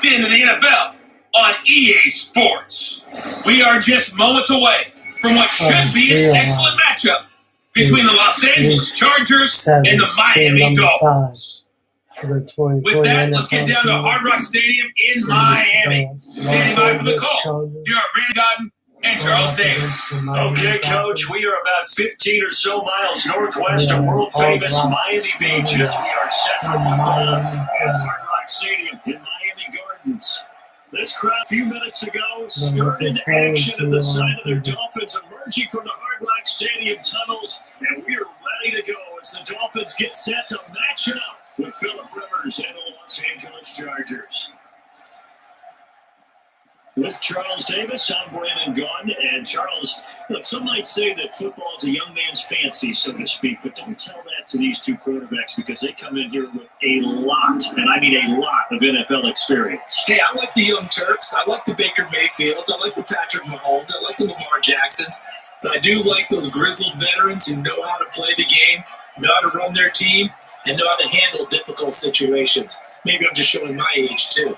locked into the NFL on EA Sports. We are just moments away from what should be an excellent matchup between the Los Angeles Chargers and the Miami Dolphins. With that, let's get down to Hard Rock Stadium in Miami. Standing by for the call, here are Brandon Godden and Charles Davis. Okay, Coach, we are about 15 or so miles northwest of world-famous Miami Beach as we are set for football at Hard Rock Stadium in Miami Gardens. This crowd a few minutes ago stirred into action at the sight of their Dolphins emerging from the Hard Rock Stadium tunnels, and we are ready to go as the Dolphins get set to match it up with Phillip Rivers and the Los Angeles Chargers. With Charles Davis, I'm Brandon Gunn. And Charles, look, some might say that football is a young man's fancy, so to speak, but don't tell that to these two quarterbacks because they come in here with a lot, and I mean a lot, of NFL experience. Hey, I like the Young Turks. I like the Baker Mayfields. I like the Patrick Mahomes. I like the Lamar Jacksons. But I do like those grizzled veterans who know how to play the game, know how to run their team, and know how to handle difficult situations. Maybe I'm just showing my age, too.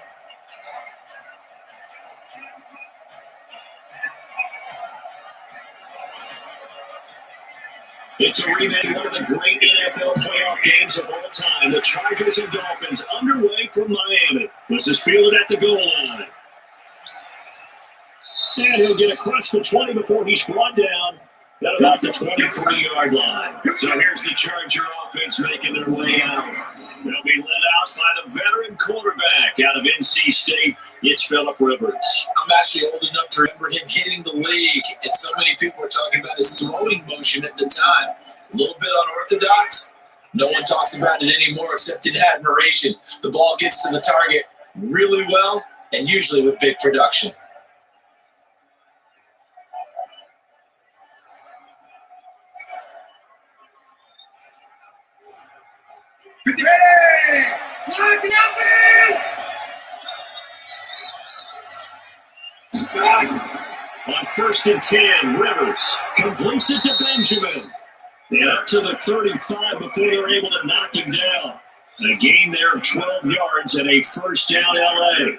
It's a rematch of one of the great NFL playoff games of all time. The Chargers and Dolphins underway from Miami. This is fielded at the goal line. And he'll get across the 20 before he's brought down at about the 23-yard line. So here's the Charger offense making their way out. They'll be led out by the veteran quarterback out of NC State. It's Phillip Rivers. I'm actually old enough to remember him hitting the league, and so many people were talking about his throwing motion at the time. A little bit unorthodox. No one talks about it anymore except in admiration. The ball gets to the target really well, and usually with big production. On 1st and 10, Rivers completes it to Benjamin. And up to the 35 before they're able to knock him down. A gain there of 12 yards and a first down LA.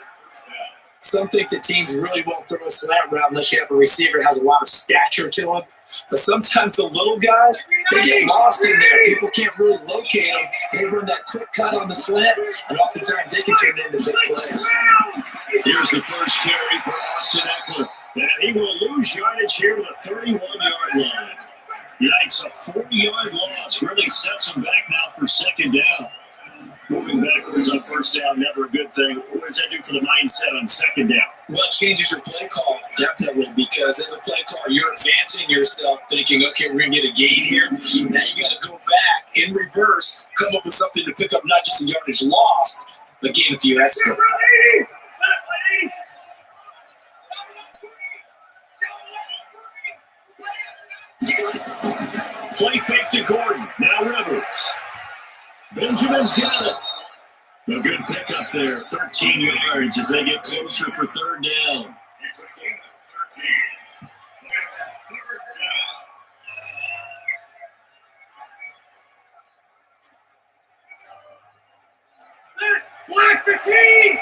Some think that teams really won't throw a slant route unless you have a receiver that has a lot of stature to him. But sometimes the little guys, they get lost in there. People can't really locate them. They run that quick cut on the slant, and oftentimes they can turn into big plays. Here's the first carry for Austin Eckler. And he will lose yardage here to the 31-yard line. Yikes, a 4-yard loss really sets him back now for second down. Moving backwards on first down, never a good thing. What does that do for the mindset on second down? Well, it changes your play call, definitely, because as a play caller, you're advancing yourself, thinking, okay, we're going to get a gain here. Now you got to go back in reverse, come up with something to pick up not just the yardage lost, but gain a few extra. Play fake to Gordon. Now Rivers. Benjamin's got it. A good pickup there. 13 yards as they get closer for third down. Block the key!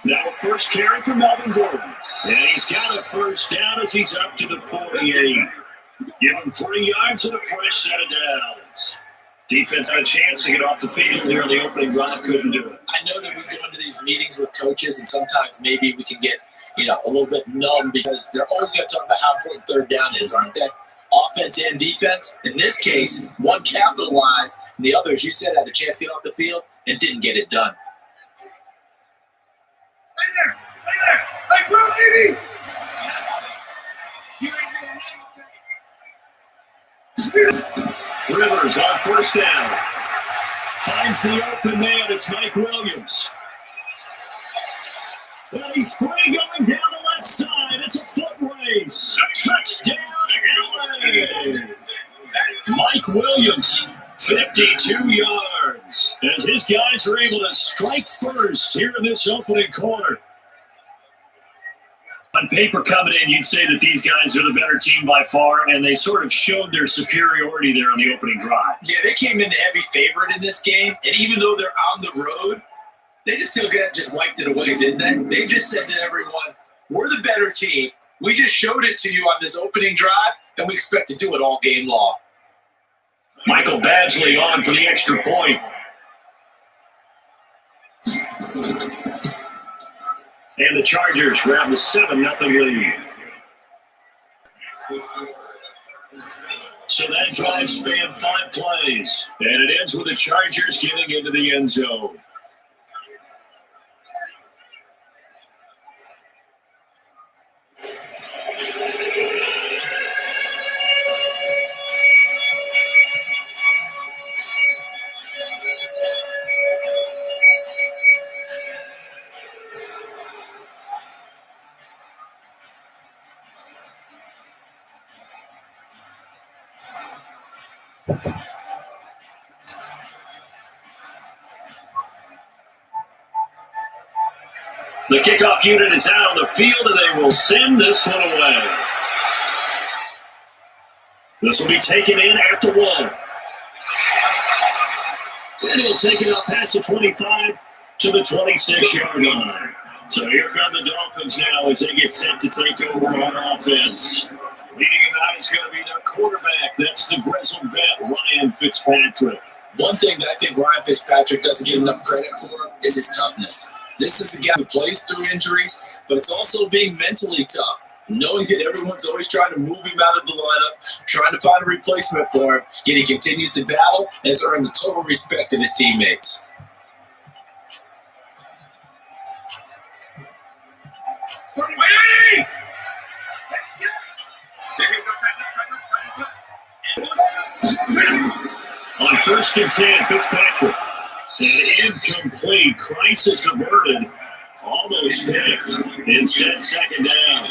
Now first carry for Melvin Gordon. And he's got a first down as he's up to the 48. Give him 3 yards and a fresh set of downs. Defense had a chance to get off the field there on the opening drive, couldn't do it. I know that we go into these meetings with coaches, and sometimes maybe we can get, a little bit numb because they're always going to talk about how important third down is, aren't they? Offense and defense. In this case, one capitalized, and the others, you said, had a chance to get off the field and didn't get it done. Hey, bro, baby! Rivers on first down. Finds the open man. It's Mike Williams. And he's free going down the left side. It's a foot race. Touchdown, LA. Mike Williams, 52 yards. As his guys are able to strike first here in this opening quarter. On paper coming in, you'd say that these guys are the better team by far, and they sort of showed their superiority there on the opening drive. Yeah, they came in heavy favorite in this game, and even though they're on the road, they just still just wiped it away, didn't they? They just said to everyone, we're the better team. We just showed it to you on this opening drive, and we expect to do it all game long. Michael Badgley on for the extra point. And the Chargers grab the 7-0 lead. So that drive spanned 5 plays, and it ends with the Chargers getting into the end zone. The kickoff unit is out on the field, and they will send this one away. This will be taken in at the 1. And he'll take it up past the 25 to the 26-yard line. So here come the Dolphins now as they get set to take over on offense. Leading them out is going to be their quarterback. That's the grizzled vet, Ryan Fitzpatrick. One thing that I think Ryan Fitzpatrick doesn't get enough credit for is his toughness. This is a guy who plays through injuries, but it's also being mentally tough. Knowing that everyone's always trying to move him out of the lineup, trying to find a replacement for him, yet he continues to battle and has earned the total respect of his teammates. On 1st and 10, Fitzpatrick. An incomplete, crisis averted, almost picked. Instead, second down.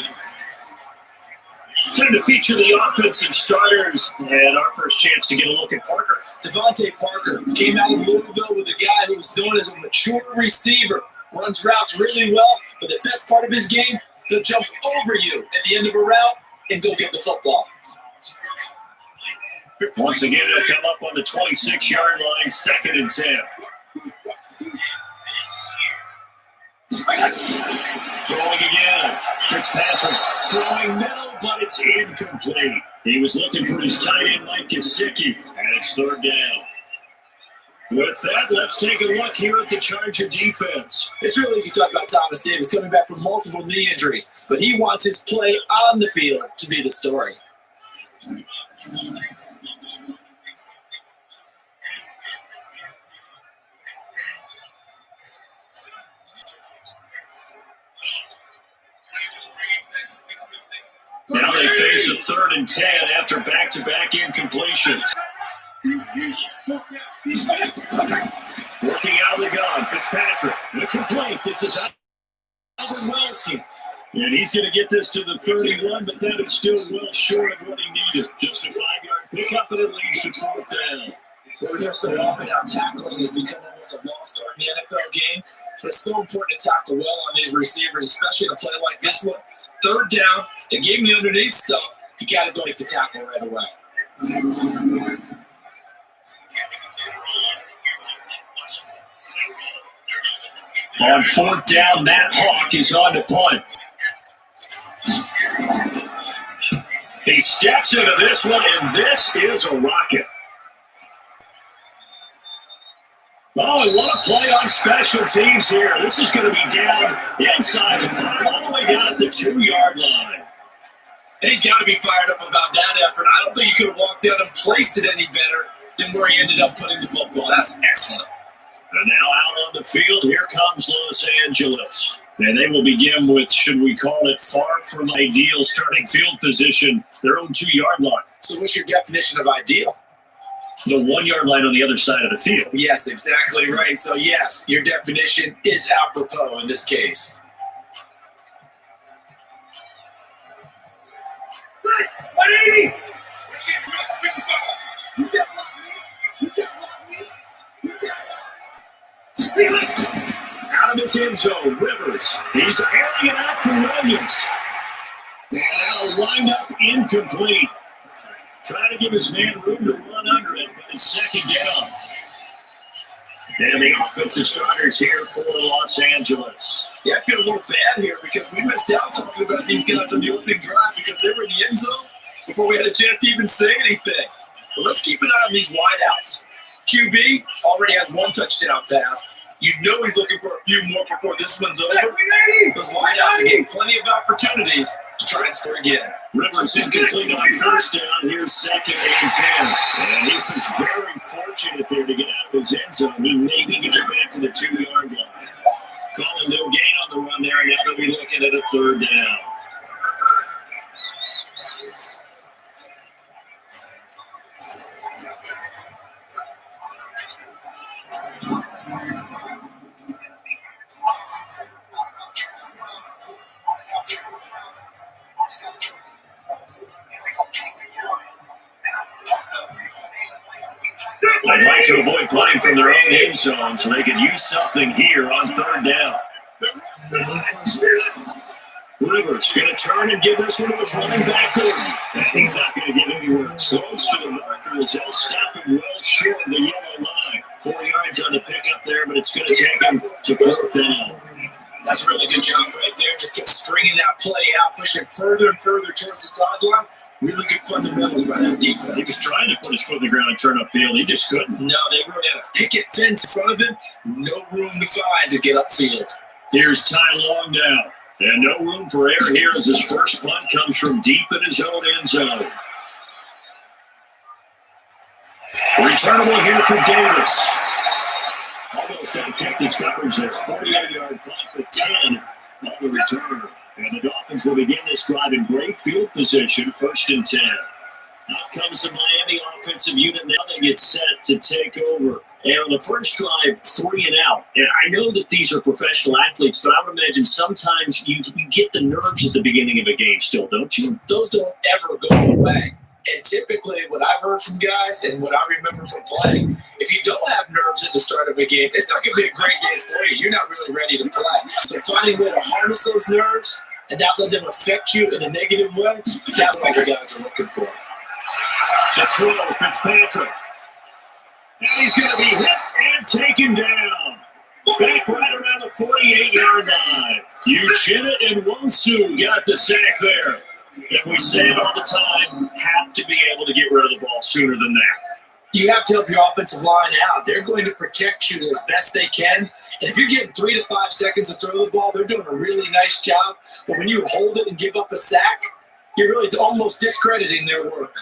Time to feature the offensive starters, and our first chance to get a look at Parker. Devontae Parker came out of Louisville with a guy who was known as a mature receiver. Runs routes really well, but the best part of his game, he'll jump over you at the end of a route and go get the football. Once again, they'll come up on the 26-yard line, 2nd and 10. Throwing again. Fitzpatrick throwing middle, but it's incomplete. He was looking for his tight end, Mike Gesicki, and it's 3rd down. With that, let's take a look here at the Charger defense. It's really easy to talk about Thomas Davis coming back from multiple knee injuries, but he wants his play on the field to be the story. Now they face a 3rd and 10 after back-to-back incompletions. Working out of the gun, Fitzpatrick. The complaint. This is Albert Wilson. And he's going to get this to the 31, but that is still well short of what he needed. Just a 5-yard pickup, and it leads to 4th down. We hear so often how tackling has become almost a lost art in the NFL game. But it's so important to tackle well on these receivers, especially in a play like this one. 3rd down, they gave him the underneath stuff. You got to go make the tackle right away. On 4th down, Matt Hawk is on to punt. He steps into this one, and this is a rocket. Oh, and what a play on special teams here. This is going to be down inside the 5, all the way down at the 2-yard line. And he's got to be fired up about that effort. I don't think he could have walked out and placed it any better than where he ended up putting the football. That's excellent. And now out on the field, here comes Los Angeles. And they will begin with, should we call it, far from ideal starting field position, their own 2-yard line. So what's your definition of ideal? The 1-yard line on the other side of the field. Yes, exactly right. So yes, your definition is apropos in this case. Out of his end zone, Rivers. He's airing it out for Williams. And now wind up incomplete. Trying to give his man room to run under it, but it's second down. And the offensive starters here for Los Angeles. Yeah, I feel a little bad here because we missed out talking about these guys on the opening drive because they were in the end zone before we had a chance to even say anything. But let's keep an eye on these wideouts. QB already has one touchdown pass. You know he's looking for a few more before this one's over. Those wideouts are getting plenty of opportunities to try and score again. Rivers incomplete on first down. Here's second and 10. And he was very fortunate there to get out of his end zone. He maybe get it back to the 2-yard line. Calling no gain on the run there. Now they'll be looking at a third down. They'd like to avoid playing from their own end zone so they could use something here on third down. Rivers going to turn and give this one to his running back. And he's not going to get anywhere close to the markers. They'll stop him well short of the yellow line. 4 yards on the pickup there, but it's going to take him to fourth down. That's a really good job right there. Just kept stringing that play out, pushing further and further towards the sideline. Really good fundamentals by that defense. He was trying to put his foot in the ground and turn upfield. He just couldn't. No, they really had a picket fence in front of him. No room to find to get upfield. Here's Ty Long now. And no room for error here as his first punt comes from deep in his own end zone. Returnable here for Davis. Almost kept his coverage there. 48-yard punt with 10 on the return. And the Dolphins will begin this drive in great field position, first and 10. Out comes the Miami offensive unit. Now they get set to take over. And on the first drive, 3 and out. And I know that these are professional athletes, but I would imagine sometimes you get the nerves at the beginning of a game still, don't you? Those don't ever go away. And typically what I've heard from guys and what I remember from playing, if you don't have nerves at the start of a game, it's not going to be a great day for you. You're not really ready to play. So finding a way to harness those nerves and not let them affect you in a negative way, that's what the guys are looking for. To throw, Fitzpatrick. And he's going to be hit and taken down. Back right around the 48-yard line. Uchenna and Wonsu got the sack there. And we say it all the time, have to be able to get rid of the ball sooner than that. You have to help your offensive line out. They're going to protect you as best they can. And if you're getting 3 to 5 seconds to throw the ball, they're doing a really nice job. But when you hold it and give up a sack, you're really almost discrediting their work.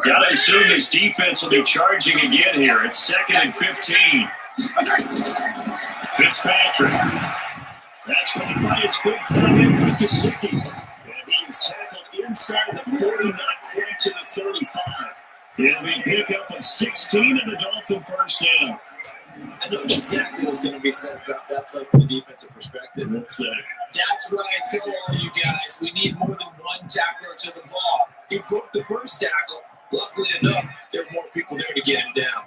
Gotta assume this defense will be charging again here. It's second and 15. Fitzpatrick. That's going by his big time in with Gesicki. And he's tackled inside the 40, not quite to the 35. It'll be pick up of 16 and a Dolphin first down. I know exactly what's going to be said about that play from the defensive perspective. That's why I tell all you guys we need more than one tackler to the ball. He broke the first tackle. Luckily enough, there are more people there to get him down.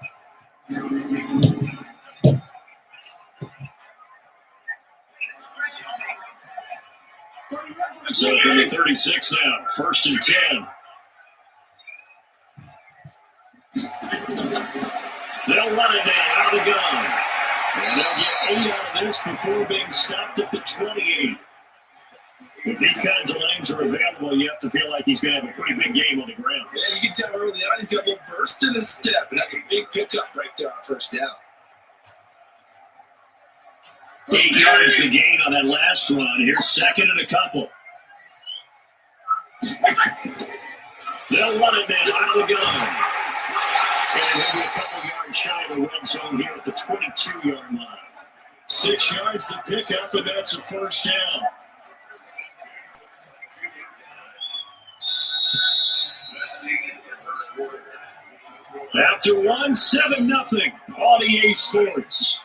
So from the 36 now, first and 10. They'll run it now out of the gun. And they'll get 8 out of this before being stopped at the 28. If these kinds of lanes are available, you have to feel like he's going to have a pretty big game on the ground. Yeah, you can tell early on he's got a little burst in his step, and that's a big pickup right there on first down. 8 yards the gain on that last run. Here's second and a couple. They'll run it now out of the gun. And maybe a couple yards shy of the red zone here at the 22-yard line. 6 yards to pick up, and that's a first down. After 1, 7-0 on EA Sports.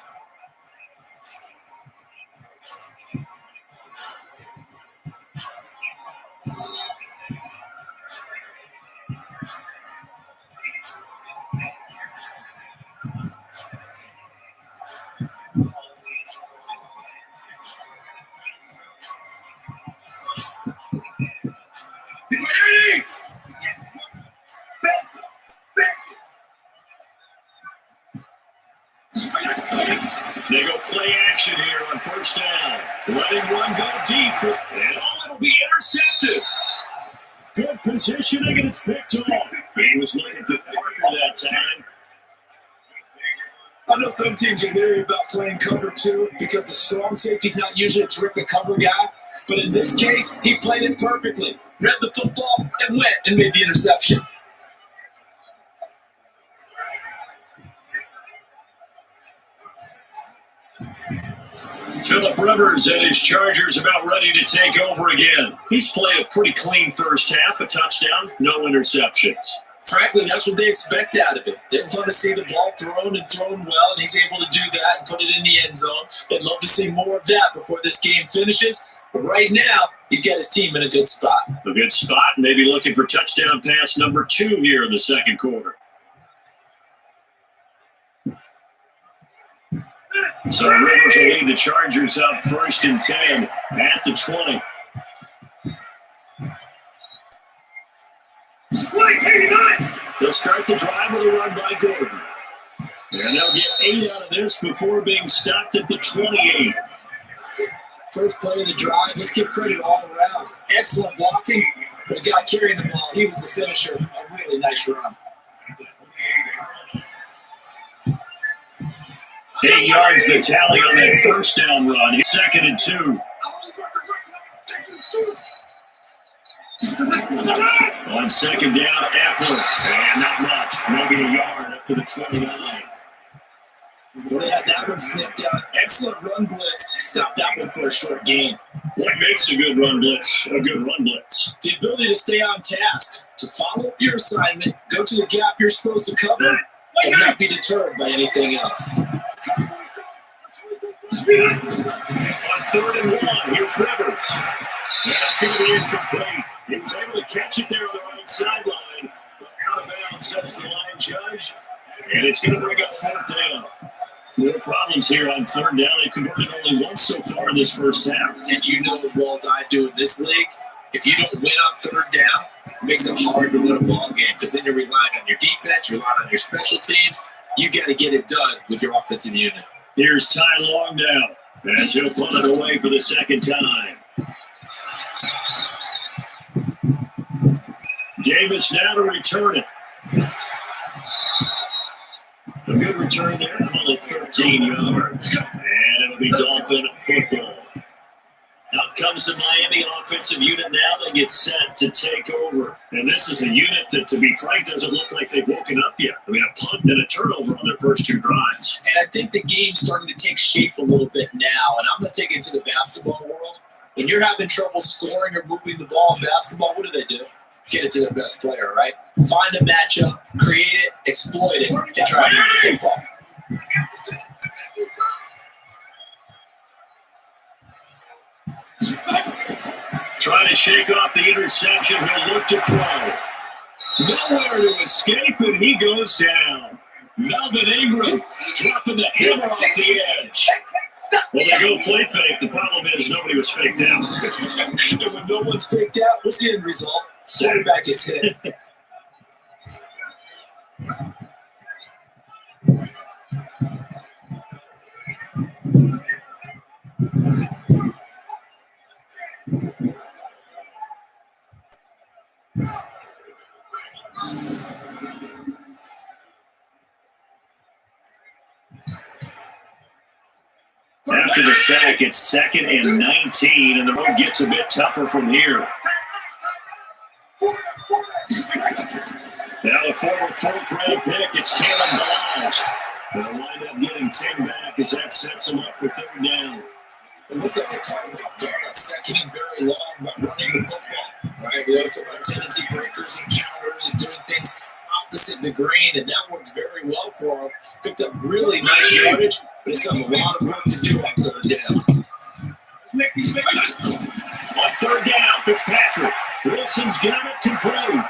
Play action here on first down. Letting one go deep. And it'll be intercepted. Good positioning, and it's picked off. He was looking for Parker that time. I know some teams are leery about playing cover 2 because the strong safety's not usually a terrific cover guy. But in this case, he played it perfectly. Read the football and went and made the interception. Phillip Rivers and his Chargers about ready to take over again. He's played a pretty clean first half, a touchdown, no interceptions. Frankly, that's what they expect out of him. They want to see the ball thrown well, and he's able to do that and put it in the end zone. They'd love to see more of that before this game finishes. But right now, he's got his team in a good spot. A good spot, maybe looking for touchdown pass number 2 here in the second quarter. So Rivers will lead the Chargers up 1st and 10 at the 20. They'll start the drive with a run by Gordon. And they'll get 8 out of this before being stopped at the 28. First play of the drive, let's give credit all around. Excellent blocking, but the guy carrying the ball, he was the finisher. A really nice run. 8 yards the tally on that first down run. 2nd and 2. On 2nd down, Appler. And not much. Maybe a yard up to the 29. Well, they had that one sniffed out. Excellent run blitz. Stopped that one for a short gain. What makes a good run blitz a good run blitz? The ability to stay on task, to follow up your assignment, go to the gap you're supposed to cover, and not be deterred by anything else. On 3rd and 1, here's Rivers. That's going to be incomplete. He's able to catch it there on the right sideline. But out of bounds, says the line judge. And it's going to bring up 4th down. No problems here on 3rd down. They've converted only once so far in this first half. And you know as well as I do in this league, if you don't win up 3rd down, it makes it hard to win a ball game because then you're relying on your defense, you're relying on your special teams. You got to get it done with your offensive unit. Here's Ty Longdown as he'll punt it away for the 2nd time. Davis now to return it. A good return there, call it 13 yards. And it'll be Dolphin football. Out comes the Miami offensive unit now. They get set to take over. And this is a unit that, to be frank, doesn't look like they've woken up yet. I mean, a punt and a turnover on their first 2 drives. And I think the game's starting to take shape a little bit now. And I'm going to take it to the basketball world. When you're having trouble scoring or moving the ball in basketball, what do? Get it to their best player, right? Find a matchup, create it, exploit it, and try to move the football. Trying to shake off the interception. He'll look to throw. Nowhere to escape, and he goes down. Melvin Ingram dropping the hammer off the edge. Well, they go play fake. The problem is nobody was faked out. And when no one's faked out, what's the end result? Quarterback gets hit. After the sack, it's 2nd and 19, and the road gets a bit tougher from here. Now the former 4th-round pick, it's Kalen Balaj. They'll wind up getting 10 back as that sets them up for 3rd down. It looks like they caught him off guard on 2nd and very long by running the football. Right? We always talk about tendency breakers and counters and doing things opposite the grain, and that worked very well for him. Picked up really nice yardage, but it's got a lot of work to do on 3rd down. On 3rd down, Fitzpatrick. Wilson's got it complete.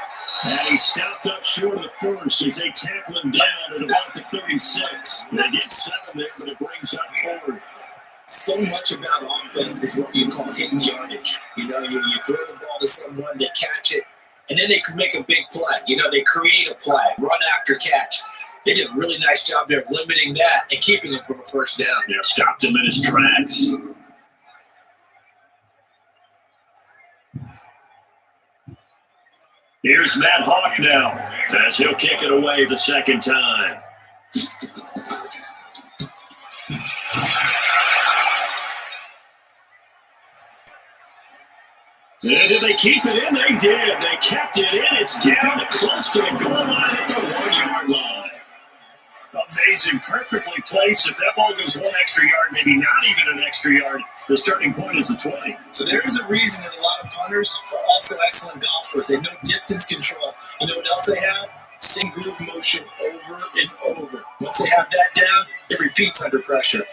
And he stopped up short of the first as they tackle him down at about the 36. They get 7 there, but it brings up 4th. So much about offense is what you call hidden yardage. You know, you throw the ball to someone, they catch it, and then they can make a big play. You know, they create a play, run after catch. They did a really nice job there of limiting that and keeping him from a first down. Yeah, stopped him in his tracks. Here's Matt Hawk now, as he'll kick it away the second time. And did they keep it in? They did. They kept it in. It's down close to the goal line at the 1-yard line. Amazing. Perfectly placed. If that ball goes one extra yard, maybe not even an extra yard, the starting point is the 20. So there is a reason that a lot of punters are also excellent golfers. They know distance control. You know what else they have? Same groove motion over and over. Once they have that down, it repeats under pressure.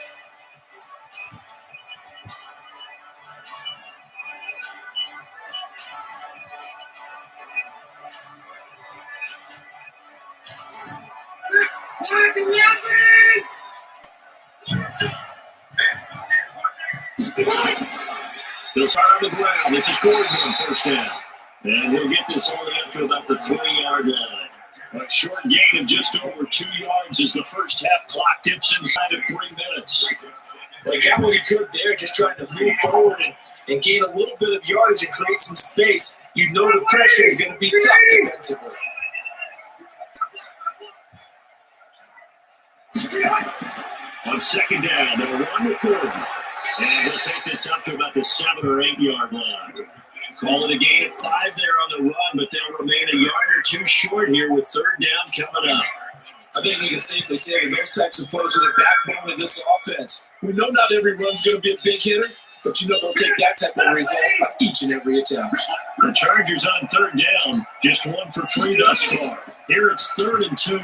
They'll start on the ground. This is Gordon on first down. And he'll get this all the way up to about the 3-yard line. A short gain of just over 2 yards as the first half clock dips inside of 3 minutes. Well, he got what he could there, just trying to move forward and gain a little bit of yardage and create some space. You know the pressure is going to be tough defensively. On second down, they'll run with Gordon. And he'll take this up to about the 7 or 8 yard line. Call it a gain of 5 there on the run, but they'll remain a yard or 2 short here with third down coming up. I think we can safely say that those types of plays are the backbone of this offense. We know not every run's going to be a big hitter, but you know they'll take that type of result on each and every attempt. The Chargers on third down, just 1 for 3 thus far. Here it's 3rd and 2.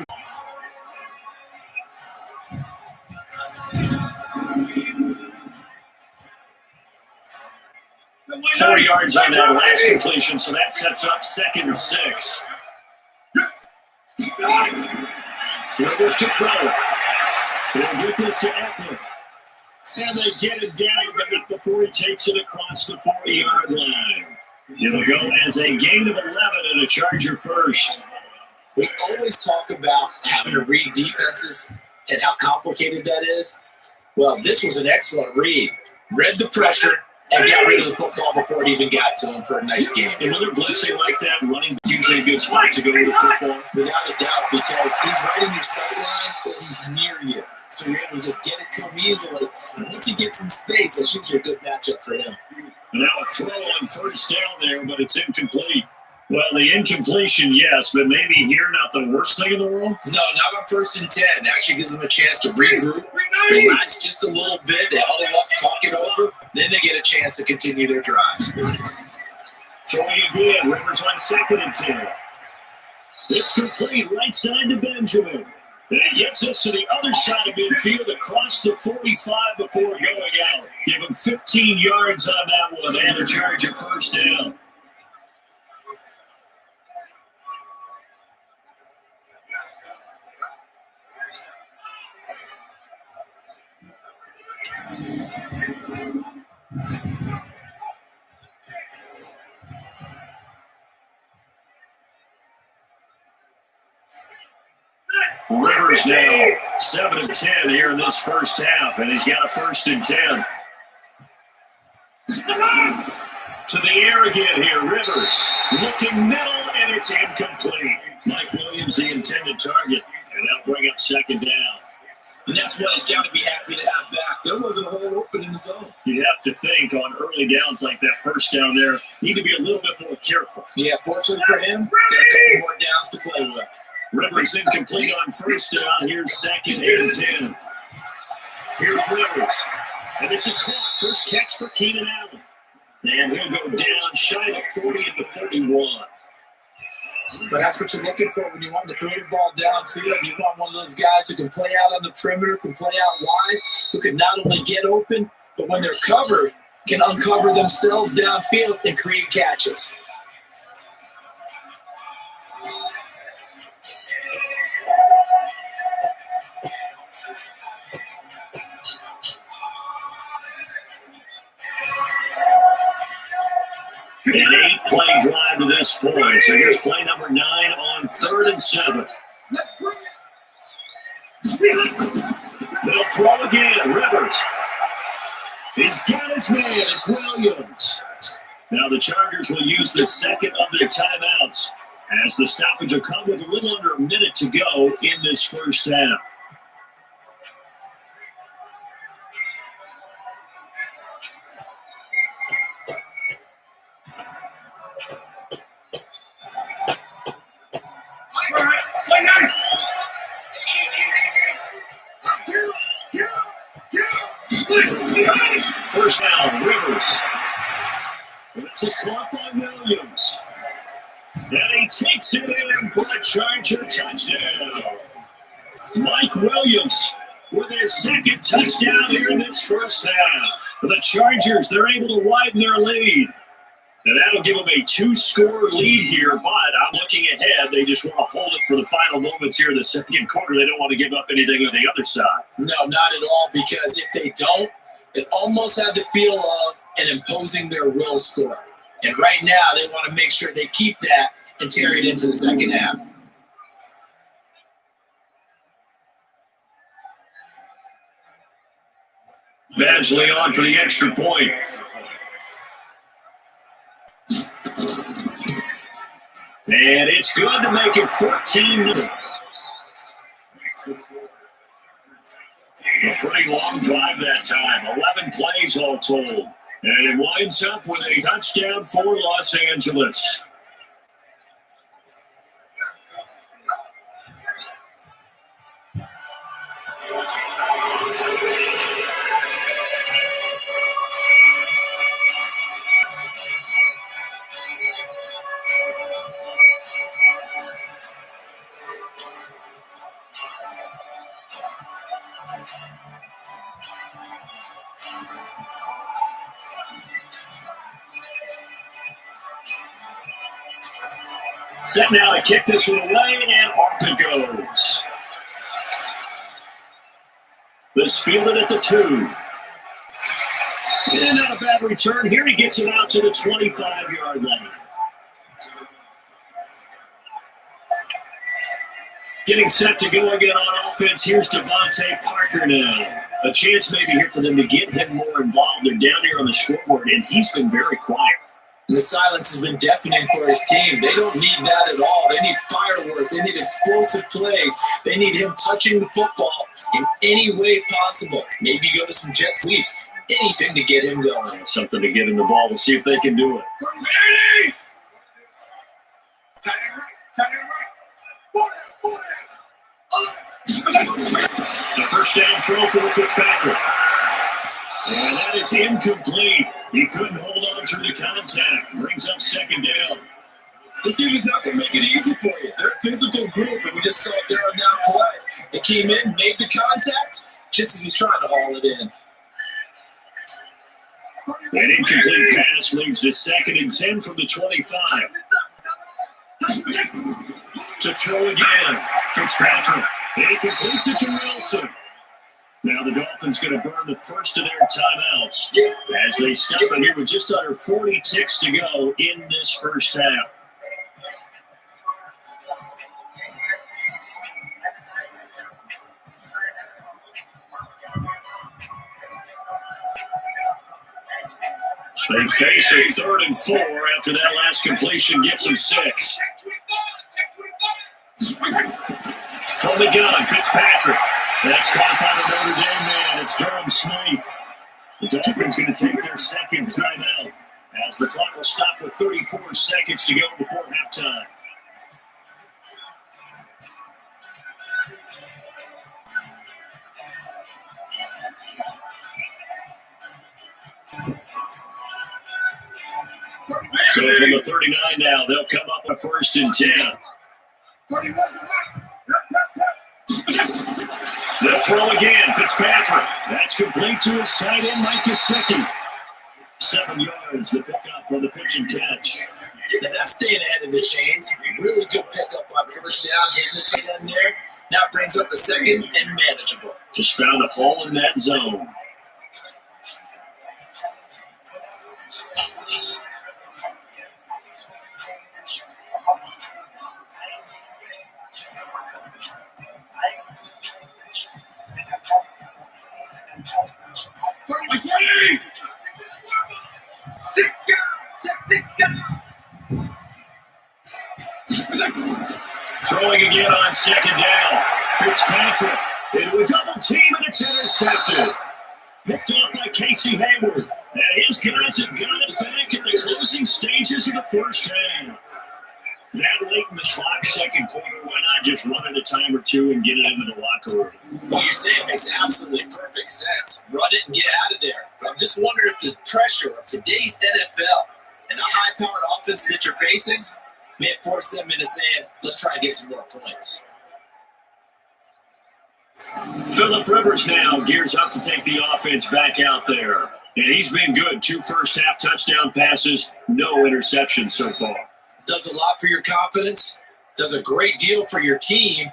4 yards on that last completion, so that sets up 2nd and 6. Rivers to throw. They'll get this to Eckler. And they get it down, but not before he takes it across the 40-yard line. It'll go as a gain of 11 and a Charger first. We always talk about having to read defenses and how complicated that is. Well, this was an excellent read. Read the pressure and got rid of the football before it even got to him for a nice game. And when they're blitzing like that, running usually a good spot to go with the football. Without a doubt, because he's right in your sight line or he's near you. So you're able to just get it to him easily. And once he gets in space, that's usually a good matchup for him. Now a throw on first down there, but it's incomplete. Well, the incompletion, yes, but maybe here not the worst thing in the world? No, not on 1st and 10. It actually gives them a chance to regroup, relax just a little bit, they huddle up, talk it over, then they get a chance to continue their drive. Throwing again, Rivers on 2nd and 10. It's complete right side to Benjamin. And it gets us to the other side of midfield across the 45 before going out. Give him 15 yards on that one and a Charger first down. Rivers now 7 of 10 here in this first half, and he's got a 1st and 10. To the air again here, Rivers looking middle, and it's incomplete. Mike Williams, the intended target, and that'll bring up 2nd down. And that's what he's got to be happy to have back. There wasn't a hole open in the zone. You have to think on early downs like that first down there, need to be a little bit more careful. Yeah, fortunately for him, got a couple more downs to play with. Rivers incomplete on first down. Here's 2nd and 10. Here's Rivers. And this is caught. First catch for Keenan Allen. And he'll go down shy of 40 at the 31. But that's what you're looking for when you want to throw the ball downfield. You want one of those guys who can play out on the perimeter, can play out wide, who can not only get open, but when they're covered, can uncover themselves downfield and create catches. An 8-play drive to this point. So here's play number 9 on 3rd and 7. They'll throw again. Rivers. He's got his man. It's Williams. Now the Chargers will use the second of their timeouts as the stoppage will come with a little under a minute to go in this first half. All right, play nice. First down, Rivers. This is caught by Williams. And he takes it in for a Charger touchdown. Mike Williams with his second touchdown here in this first half. For the Chargers, they're able to widen their lead. And that'll give them a 2-score lead here, but I'm looking ahead. They just want to hold it for the final moments here in the second quarter. They don't want to give up anything on the other side. No, not at all, because if they don't, it almost had the feel of an imposing their will score. And right now, they want to make sure they keep that and carry it into the second half. Badgley on for the extra point. And it's good to make it 14. A pretty long drive that time. 11 plays all told. And it winds up with a touchdown for Los Angeles. Set now to kick this one away, and off it goes. This fielded at the 2. And not a bad return here. He gets it out to the 25-yard line. Getting set to go again on offense. Here's Devontae Parker now. A chance maybe here for them to get him more involved. They're down here on the scoreboard, and he's been very quiet. And the silence has been deafening for his team. They don't need that at all. They need fireworks. They need explosive plays. They need him touching the football in any way possible. Maybe go to some jet sweeps. Anything to get him going. Something to get him the ball. We'll see if they can do it. The first down throw for Fitzpatrick. And that is incomplete. He couldn't hold on through the contact. Brings up second down. This team is not going to make it easy for you. They're a physical group, and we just saw it there on that play. They came in, made the contact, just as he's trying to haul it in. That incomplete pass leads to 2nd and 10 from the 25. To throw again. Fitzpatrick. He completes it to Wilson. Now the Dolphins going to burn the first of their timeouts as they stop it here with just under 40 ticks to go in this first half. They face a 3rd and 4 after that last completion gets them 6. From the gun, Fitzpatrick. That's caught by the Notre Dame man. It's Durham Smythe. The Dolphins going to take their second timeout as the clock will stop with 34 seconds to go before halftime. So from the 39 now, they'll come up with 1st and 10. They'll throw again. Fitzpatrick. That's complete to his tight end, Mike Gesicki. 7 yards, the pickup on the pitch and catch. And that's staying ahead of the chains. Really good pickup on first down, hitting the tight end there. Now brings up the second and manageable. Just found a hole in that zone. Throwing again on second down. Fitzpatrick into a double team, and it's intercepted. Picked off by Casey Hayward. And his guys have got it back at the closing stages of the first half. That late in the clock, second quarter, why not just run it a time or two and get it into the locker room? What you're saying makes absolutely perfect sense. Run it and get out of there. But I'm just wondering if the pressure of today's NFL and the high-powered offense that you're facing may force them into saying, let's try and get some more points. Phillip Rivers now gears up to take the offense back out there. And he's been good. 2 first-half touchdown passes, no interceptions so far. Does a lot for your confidence, does a great deal for your team,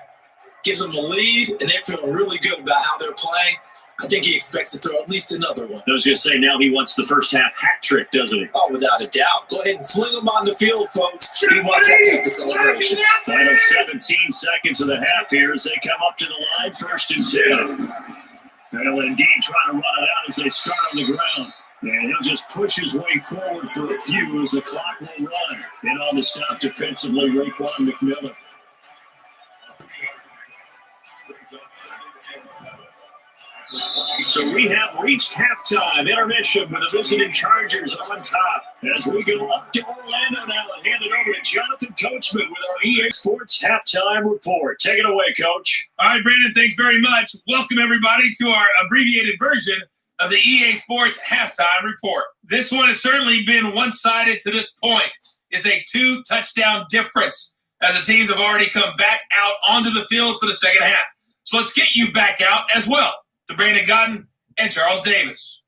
gives them a lead, and they're feeling really good about how they're playing. I think he expects to throw at least another one. I was going to say, now he wants the first-half hat trick, doesn't he? Oh, without a doubt. Go ahead and fling him on the field, folks. He wants that type of celebration. Final 17 seconds of the half here as they come up to the line, 1st and 10. They'll indeed try to run it out as they start on the ground. And he'll just push his way forward for a few as the clock will run. And on the stop defensively, Raekwon McMillan. So we have reached halftime intermission with the visiting Chargers on top. As we go up to Orlando now and hand it over to Jonathan Coachman with our EA Sports Halftime Report. Take it away, Coach. All right, Brandon, thanks very much. Welcome, everybody, to our abbreviated version of the EA Sports Halftime Report. This one has certainly been one-sided to this point. It's a 2-touchdown difference as the teams have already come back out onto the field for the second half. So let's get you back out as well to Brandon Godden and Charles Davis.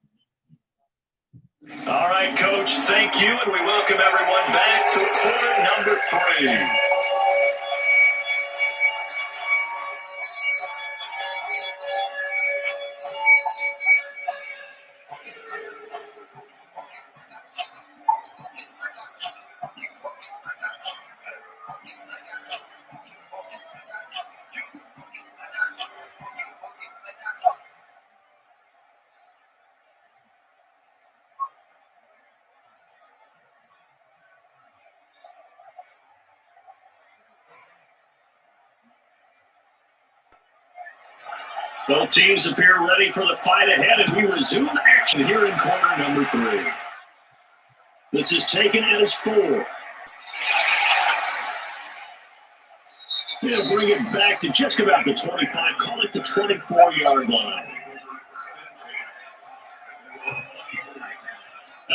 All right, Coach, thank you, and we welcome everyone back for quarter number 3. Both teams appear ready for the fight ahead, and we resume action here in quarter number 3. This is taken as 4. They'll bring it back to just about the 25, call it the 24-yard line.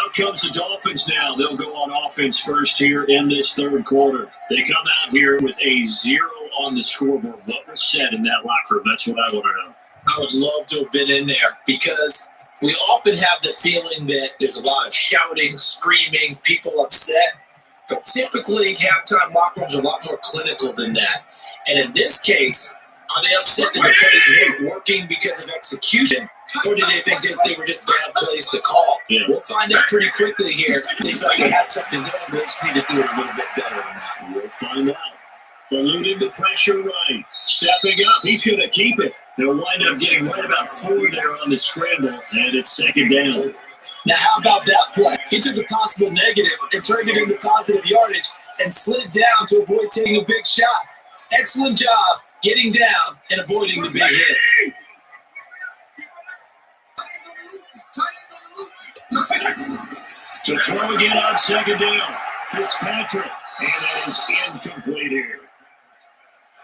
Out comes the Dolphins now. They'll go on offense first here in this third quarter. They come out here with a 0 on the scoreboard. What was said in that locker room? That's what I want to know. I would love to have been in there because we often have the feeling that there's a lot of shouting, screaming, people upset. But typically, halftime locker rooms are a lot more clinical than that. And in this case, are they upset that the plays weren't working because of execution? Or did they think they were just bad plays to call? Yeah. We'll find out pretty quickly here. They felt they had something going. They just need to do it a little bit better than that. We'll find out. Eluding the pressure right. Stepping up. He's going to keep it. They'll wind up getting right about 4 there on the scramble, and it's second down. Now, how about that play? He took a possible negative and turned it into positive yardage and slid down to avoid taking a big shot. Excellent job getting down and avoiding the big hit. To throw again on second down. Fitzpatrick, and that is incomplete here.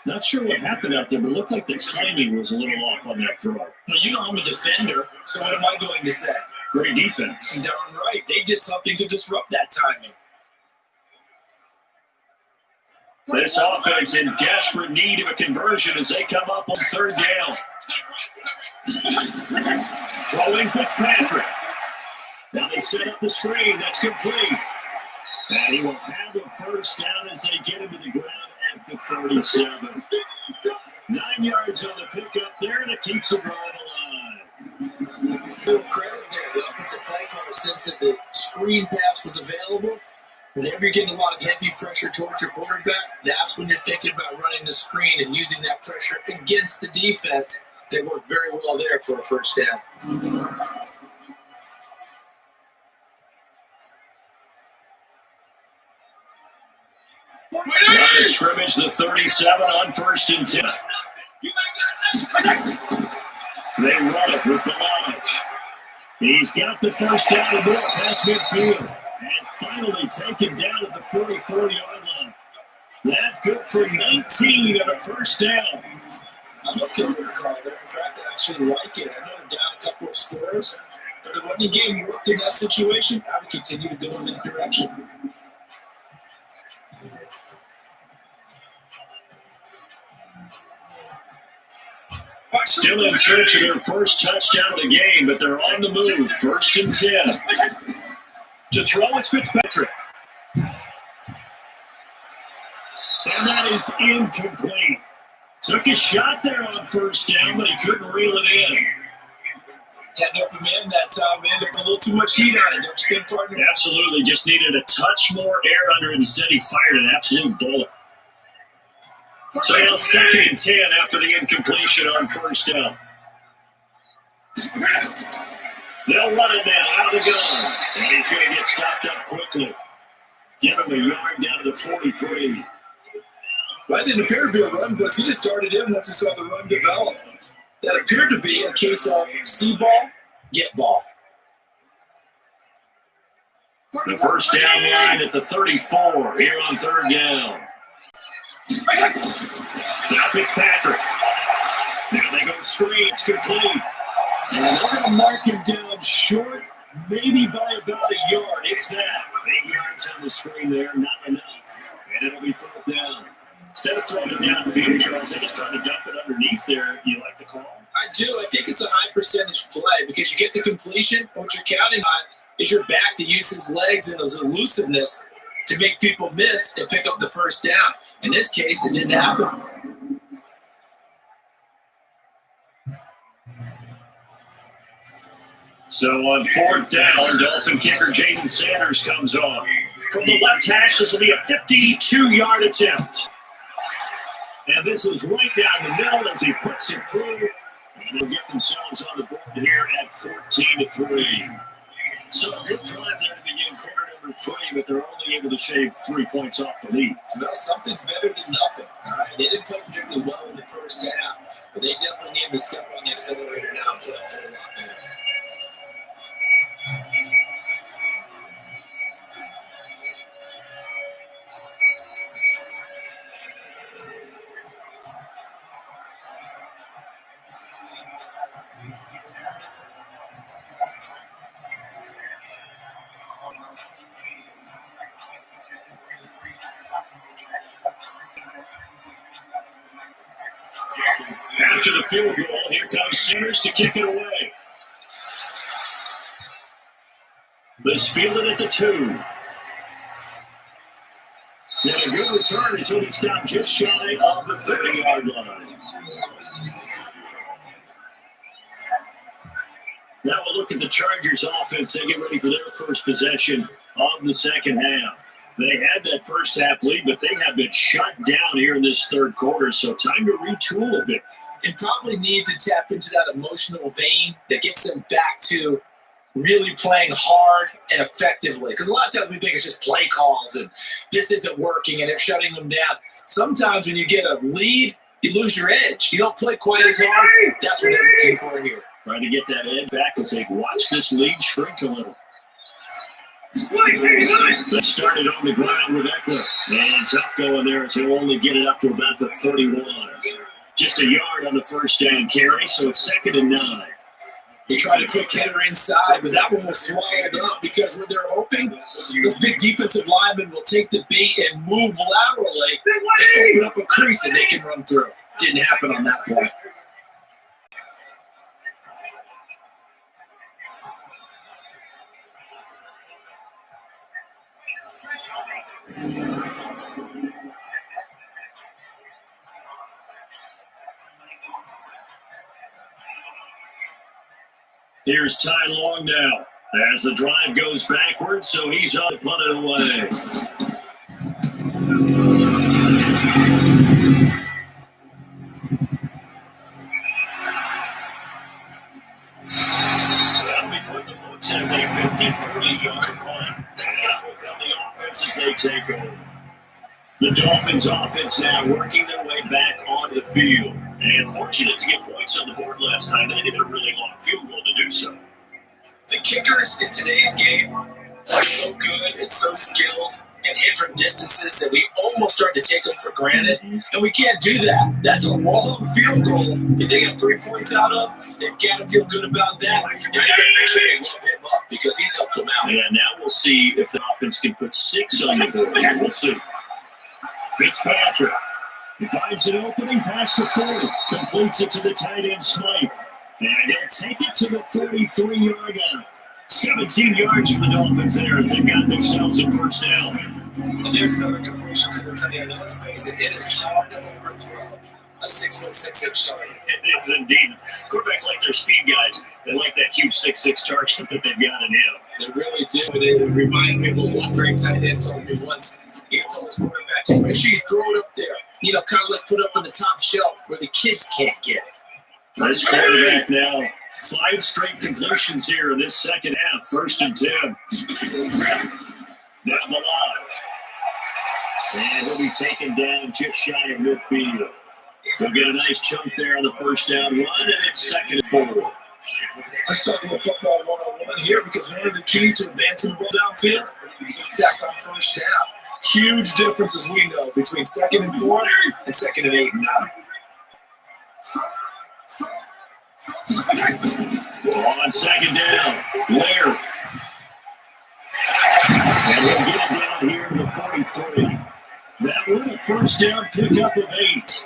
Not sure what happened out there, but it looked like the timing was a little off on that throw. Well, you know I'm a defender, so what am I going to say? Great defense. Darn right. They did something to disrupt that timing. This offense in desperate need of a conversion as they come up on third down. Throwing Fitzpatrick. Now they set up the screen. That's complete. And he will have the first down as they get him to the ground at the 37. 9 yards on the pickup there, and it keeps the drive alive. Full credit there. The offensive play caller sense that the screen pass was available. Whenever you're getting a lot of heavy pressure towards your quarterback, that's when you're thinking about running the screen and using that pressure against the defense. They worked very well there for a first down. Line of scrimmage scrimmage, the 37 on 1st and 10. They run it with Balaj. He's got the first down and more past midfield. And finally taken down at the 44-yard line. That good for 19 and a first down. I'm okay with the call there. In fact, I actually like it. I know they're down a couple of scores, but the running game worked in that situation. I would continue to go in that direction. Still in search of their first touchdown of the game, but they're on the move. 1st and 10. To throw is Fitzpatrick. And that is incomplete. Took a shot there on 1st down, but he couldn't reel it in. Had an open man that time, and ended up with a little too much heat on it, don't you think, partner? Absolutely. Just needed a touch more air under it. Instead, he fired an absolute bullet. So now 2nd and 10 after the incompletion on 1st down. They'll run it now out of the gun. And he's going to get stopped up quickly. Give him a yard down to the 43. Well, that didn't appear to be a run blitz. He just started in once he saw the run develop. That appeared to be a case of see ball, get ball. The first down line at the 34 here on 3rd down. Now Fitzpatrick. Now they go screen. It's complete. And they're going to mark him down short, maybe by about a yard, if that. 8 yards on the screen there, not enough. And it'll be 4th down. Instead of throwing it downfield, Charles, they just trying to dump it underneath there. You like the call? I do. I think it's a high percentage play because you get the completion. What you're counting on is your back to use his legs and his elusiveness to make people miss and pick up the first down. In this case, it didn't happen. So on 4th down, Dolphin kicker Jaden Sanders comes on. From the left hash, this will be a 52-yard attempt. And this is right down the middle as he puts it through. And they'll get themselves on the board here at 14-3. So a good drive there to begin quarter number 3, but they're only able to shave 3 points off the lead. Well, something's better than nothing. All right? They didn't play particularly well in the first half, but they definitely need to step on the accelerator now and play a whole lot better. After the field goal, here comes Sanders to kick it away. This fielded at the 2. And a good return until he stopped just shy of the 30-yard line. Now we'll look at the Chargers offense. They get ready for their first possession of the second half. They had that first half lead, but they have been shut down here in this third quarter, so time to retool a bit. And probably need to tap into that emotional vein that gets them back to really playing hard and effectively. Because a lot of times we think it's just play calls and this isn't working and they're shutting them down. Sometimes when you get a lead, you lose your edge. You don't play quite as hard. That's what they're looking for here. Trying to get that edge back and say, watch this lead shrink a little. Let's start it on the ground with Eckler. And tough going there as he'll only get it up to about the 31. Just a yard on the first down carry, so it's 2nd and 9. They tried a quick header inside, but that one was swallowed up because what they're hoping, those big defensive linemen will take the bait and move laterally and open up a crease that they can run through. Didn't happen on that play. Here's Ty Long now as the drive goes backwards, so he's on to punt it away. That'll be put in the books as a 53-yard punt. And that will come the offense as they take over. The Dolphins Dolphins offense now working their way back onto the field. And fortunate to get points on the board last time. They needed a really long field goal to do so. The kickers in today's game are so good and so skilled and hit from distances that we almost start to take them for granted. And we can't do that. That's a long field goal that they get 3 points out of. They've got to feel good about that. And they got to make sure they love him up because he's helped them out. Yeah, now we'll see if the offense can put 6 on the board. We'll see. Fitzpatrick. He finds an opening pass to 40. Completes it to the tight end, Smythe. And he'll take it to the 43-yard line. 17 yards for the Dolphins there as they got themselves a first down. And there's another completion to the tight end. Now, let's face it, it is hard to overthrow a 6'6" target. It is indeed. Quarterbacks like their speed guys. They like that huge 6'6" target that they've got in him. They really do. And it reminds me of what one great tight end told me once. He told his quarterback, just make sure you throw it up there. You know, kind of like put it up on the top shelf where the kids can't get it. Nice quarterback now. 5 straight completions here in this second half. 1st and 10. Now Malage. And he'll be taken down just shy of midfield. He'll get a nice chunk there on the first down run, and it's 2nd and 4. Let's talk about football 101 here because one of the keys to advancing the ball downfield is success on first down. Huge difference, as we know, between 2nd and 4 and 2nd and 8 and 9. On 2nd down, Laird. And we'll get it down here to the 43. That was a first down pickup of 8.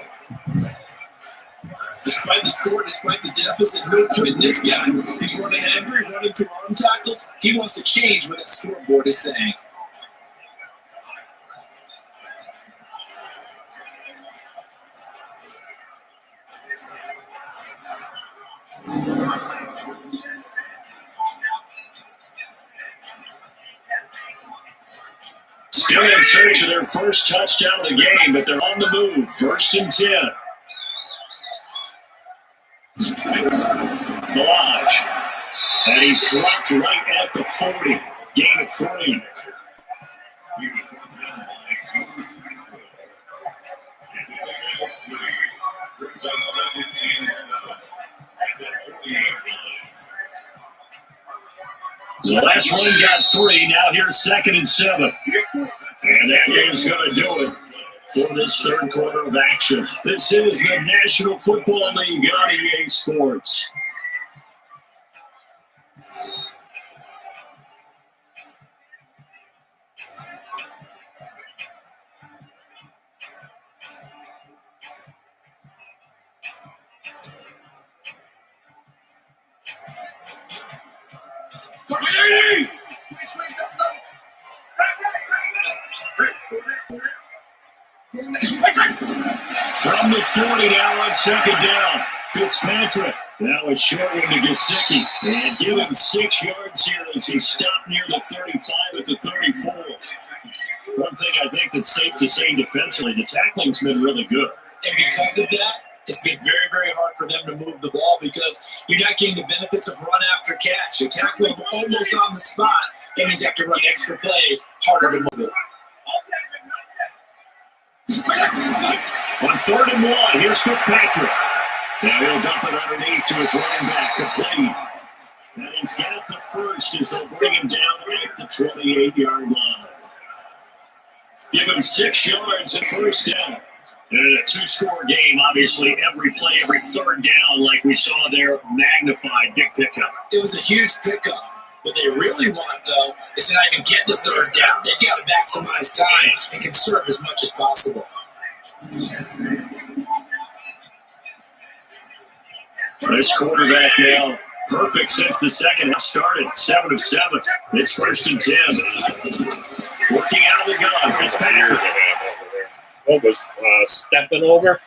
Despite the score, despite the deficit, no quitting this guy. He's running angry, running through arm tackles. He wants to change what that scoreboard is saying. Still in search of their first touchdown of the game, but they're on the move. 1st and 10. Malage. And he's dropped right at the 40. Gain of 3. The last one got 3. Now here's 2nd and 7. And that is going to do it for this third quarter of action. This is the National Football League on EA Sports. From the 40 now on 2nd down. Fitzpatrick. Now a short one to Gesicki. And give him 6 yards here as he stopped near the 35 at the 34. One thing I think that's safe to say defensively, the tackling's been really good. And because of that, it's been very, very hard for them to move the ball because you're not getting the benefits of run after catch. You're tackling almost on the spot. That means you have to run extra plays, harder to move it. On 3rd and 1, here's Fitzpatrick. Now he'll dump it underneath to his running back, complete. And he's got the first as they'll bring him down at the 28-yard line. Give him 6 yards at first down. And a 2-score game, obviously, every play, every 3rd down, like we saw there, magnified, big pickup. It was a huge pickup. What they really want, though, is to not even get the 3rd down. They've got to maximize time and conserve as much as possible. This quarterback now, perfect since the second half started. 7 of 7. It's 1st and 10. Working out of the gun, Fitzpatrick. What was stepping over?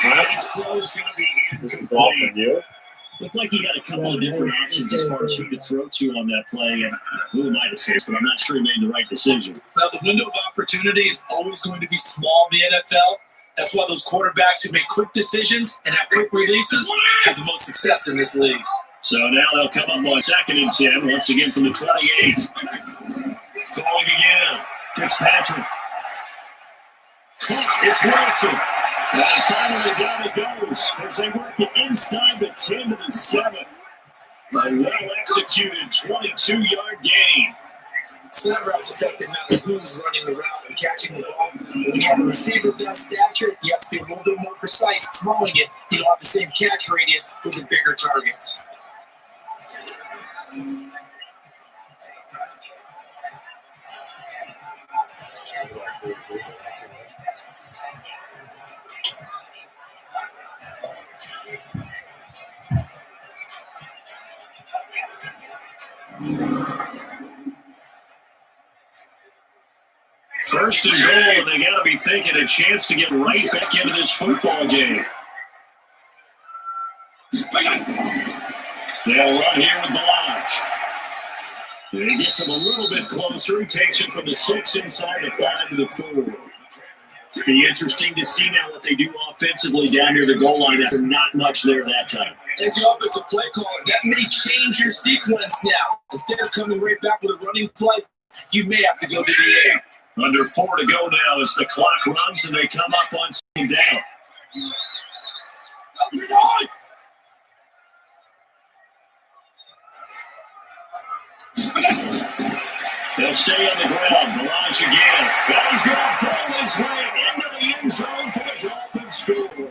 His throw's going to be This is all incomplete. from you. Looked like he had a couple of different options as far as who to throw to on that play, and who am I to say, but I'm not sure he made the right decision. Now, the window of opportunity is always going to be small in the NFL. That's why those quarterbacks who make quick decisions and have quick releases have the most success in this league. So now they'll come up on 2nd and 10, once again from the 28. Throwing again, Fitzpatrick. It's Wilson. And finally down it goes as they work it inside the 10 to the 7. A well-executed 22-yard gain. Slant route's effective no matter who's running the route and catching the ball. When you have a receiver of that stature, you have to be a little bit more precise throwing it. You don't have the same catch radius with the bigger targets. First and goal, and they got to be thinking a chance to get right back into this football game. They'll run here with Balaj. He gets him a little bit closer. He takes it from the 6 inside the 5 to the 4. It'll be interesting to see now what they do offensively down near the goal line after not much there that time. As the offensive play caller, that may change your sequence now. Instead of coming right back with a running play, you may have to go to the air. Under 4 to go now as the clock runs and they come up on second down. They'll stay on the ground. Balaj again. That is going to pull his way into the end zone for the Dolphins score.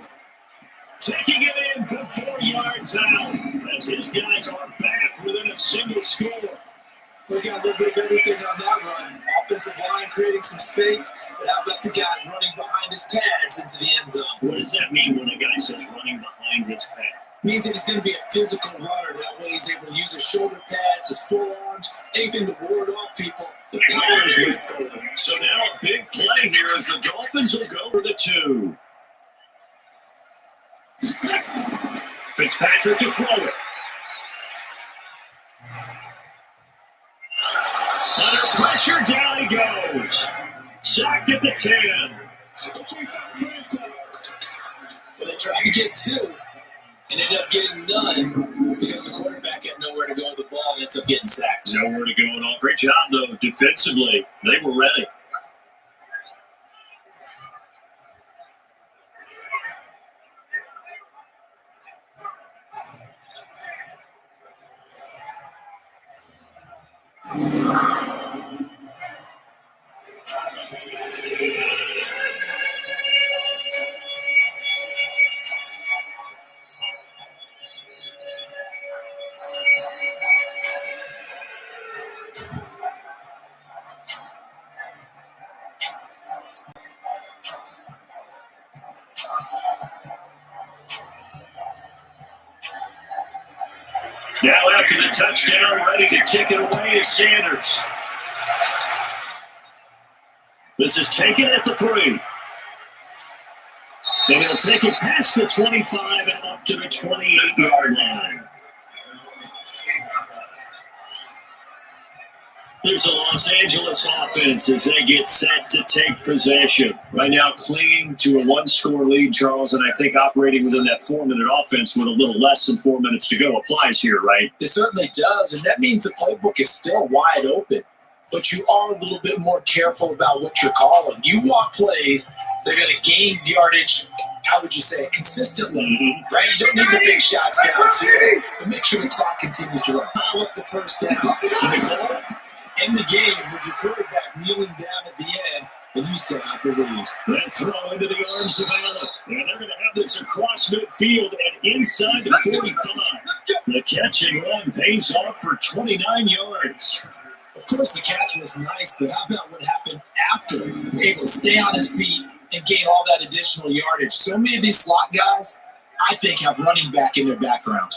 Taking it in from 4 yards out as his guys are back within a single score. We got a little bit of everything on that run. Offensive line creating some space, but how about the guy running behind his pads into the end zone? What does that mean when a guy says running behind his pad? Means that he's going to be a physical runner. That way he's able to use his shoulder pads, his forearms, anything to ward off people. The power is with forward. So now a big play here as the Dolphins will go for the 2. Fitzpatrick to throw it. Under pressure, down he goes. Sacked at the 10. But they tried to get 2 and ended up getting none because the quarterback had nowhere to go with the ball and ends up getting sacked. Nowhere to go at all. Great job, though, defensively. They were ready. Now after the touchdown, ready to kick it away is Sanders. This is taken at the 3. And he'll take it past the 25 and up to the 28-yard line. Here's the Los Angeles offense as they get set to take possession. Right now clinging to a 1-score lead, Charles, and I think operating within that 4-minute offense with a little less than 4 minutes to go applies here, right? It certainly does, and that means the playbook is still wide open. But you are a little bit more careful about what you're calling. You want plays, they're going to gain yardage, how would you say it, consistently, right? You don't need the big shots downfield, but make sure the clock continues to run. Pile up the first down. And the goal in the game with your quarterback kneeling down at the end, and you still have the lead. That throw into the arms of Allen. And they're going to have this across midfield and inside the 45. The catch and run pays off for 29 yards. Of course, the catch was nice, but how about what happened after? Able to stay on his feet and gain all that additional yardage. So many of these slot guys, I think, have running back in their background.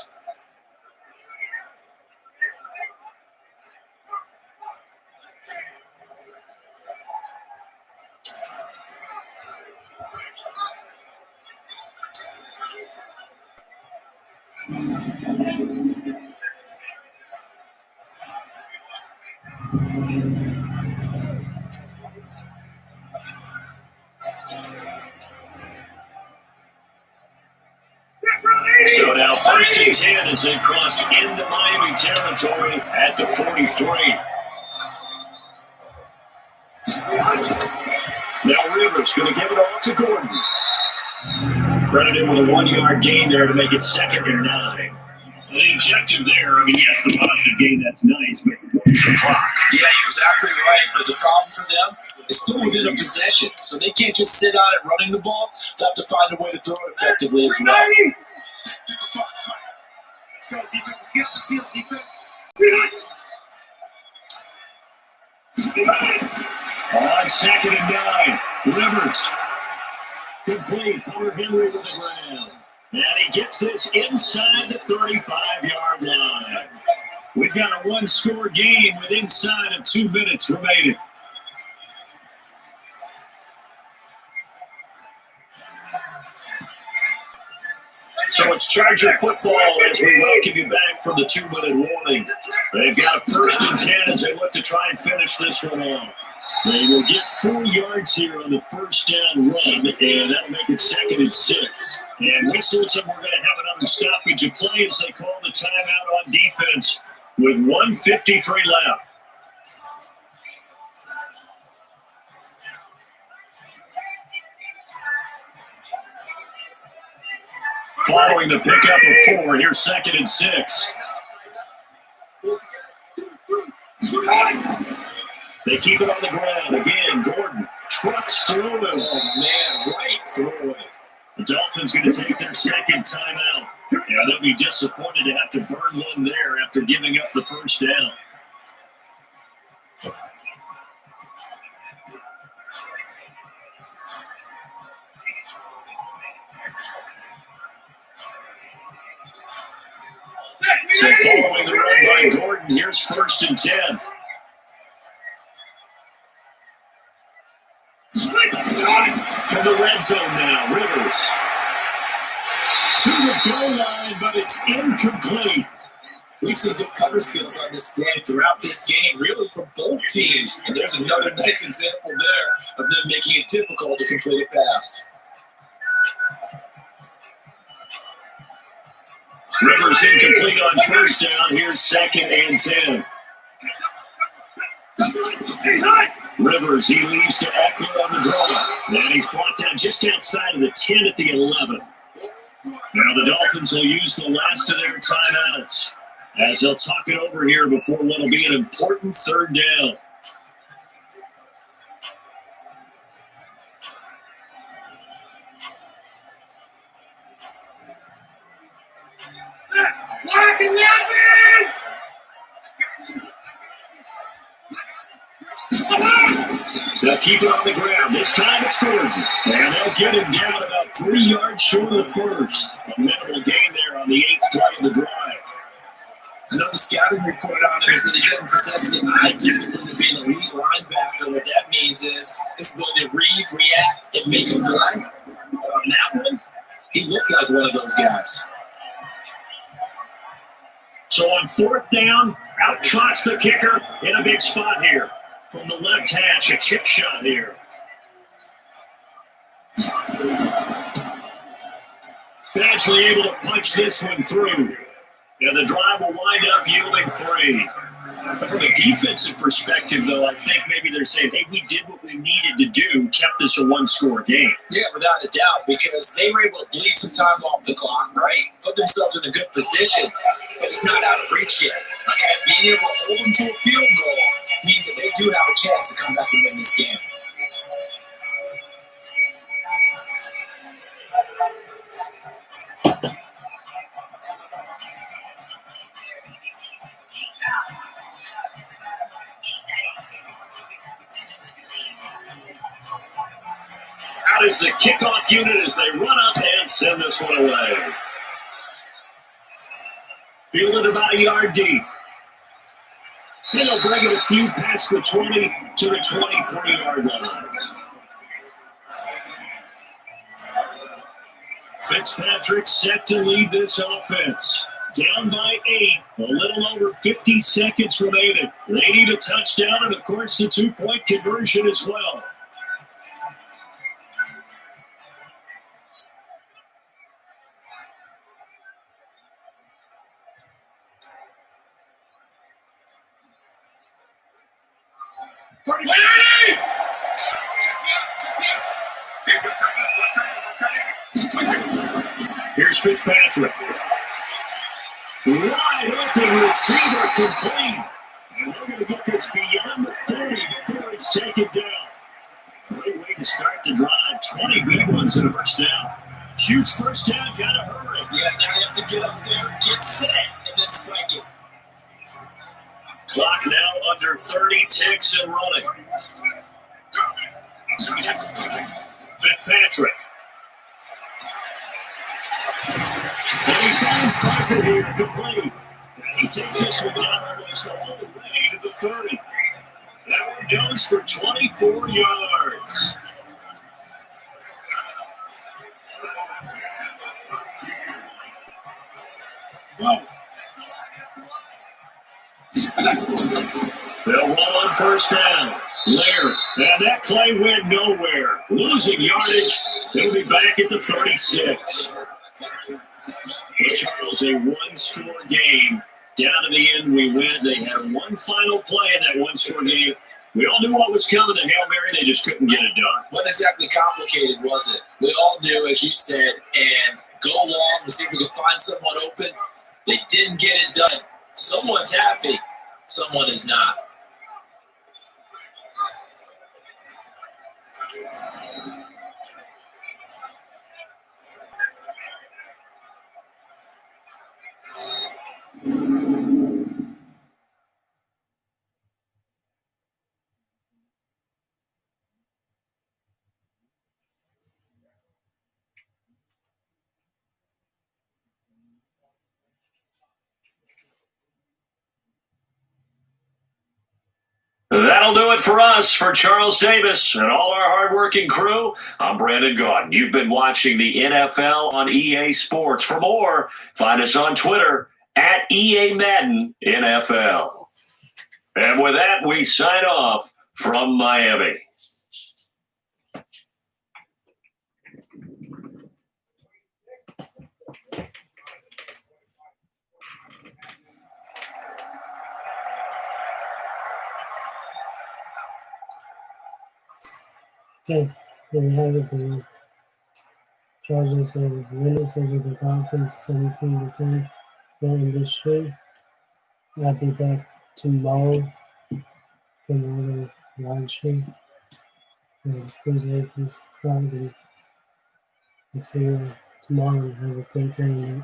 So now 1st and 10 as they crossed into Miami territory at the 43. Now Rivers Rivers going to give it off to Gordon. Credited with a 1-yard gain there to make it 2nd and 9. The objective there, I mean, yes, the positive gain, that's nice, but the clock. Yeah, you're exactly right. But the problem for them is still within a possession. So they can't just sit on it running the ball. They'll have to find a way to throw it effectively as well. Let's go, defense. Let's get off the field, defense. On 2nd and 9, Rivers. Complete. Hunter Henry to the ground. And he gets this inside the 35-yard line. We've got a 1-score game with inside of 2 minutes remaining. So it's Charger football as we welcome you back from the 2-minute warning. They've got 1st and 10 as they look to try and finish this one off. They will get 4 yards here on the first down run, and that'll make it 2nd and 6. And whistles, and we're going to have another stoppage of play as they call the timeout on defense with 1:53 left. Following the pickup of 4, here's 2nd and 6. They keep it on the ground. Again, Gordon trucks through him. Oh, man, right through it. The Dolphins going to take their 2nd timeout. Yeah, they'll be disappointed to have to burn one there after giving up the first down. So following the run by Gordon, here's 1st and 10. From the red zone now, Rivers. To the goal line, but it's incomplete. We've seen good cover skills on display throughout this game, really from both teams. And there's another nice example there of them making it difficult to complete a pass. Rivers incomplete on 1st down. Here's 2nd and 10. Rivers, he leaves to Eckler on the draw. And he's brought down just outside of the 10 at the 11. Now the Dolphins will use the last of their timeouts as they'll talk it over here before what'll be an important 3rd down. Black and yellow! They'll keep it on the ground. This time it's Gordon. And they'll get him down about 3 yards short of the first. A minimal gain there on the 8th play of the drive. Another scouting report on him is that he doesn't possess the eye discipline to be an elite linebacker. What that means is it's going to read, react, and make a play. But on that one, he looked like one of those guys. So on 4th down, out trots the kicker in a big spot here. From the left hash, a chip shot here. Badgley able to punch this one through. And the drive will wind up yielding 3. But from a defensive perspective, though, I think maybe they're saying, hey, we did what we needed to do, kept this a 1-score game. Yeah, without a doubt, because they were able to bleed some time off the clock, right? Put themselves in a good position, but it's not out of reach yet. Okay? Being able to hold them to a field goal means that they do have a chance to come back and win this game. Out is the kickoff unit as they run up and send this one away. Fielded about a yard deep. And they'll bring it a few past the 20 to the 23-yard line. Fitzpatrick set to lead this offense. Down by 8, a little over 50 seconds remaining. They need a touchdown and, of course, the 2-point conversion as well. Here's Fitzpatrick. Wide open receiver complete. And we're going to get this beyond the 30 before it's taken down. Great way to start the drive. 20 big ones in the first down. Huge first down, gotta hurry. Yeah, now you have to get up there, get set, and then spike it. Clock now under 30 ticks and running. Fitzpatrick. And he finds Parker here complete. He takes this one down almost the whole way to the 30. That one goes for 24 yards. They'll run on first down. Laird. And that play went nowhere. Losing yardage. They'll be back at the 36. Charles, a one-score game. Down to the end, we win. They had one final play in that one-score game. We all knew what was coming. The Hail Mary, they just couldn't get it done. Wasn't exactly complicated, was it? We all knew, as you said, and go long and see if we can find someone open. They didn't get it done. Someone's happy. Someone is not. That'll do it for us. For Charles Davis and all our hardworking crew, I'm Brandon Gaudin. You've been watching the NFL on EA Sports. For more, find us on Twitter at EA Madden NFL. And with that, we sign off from Miami. Okay, there you have it. The Chargers are winners over the Dolphins, 17-10. Down in this stream. I'll be back tomorrow for another live stream. Please like and subscribe, and see you tomorrow. Have a great day, mate.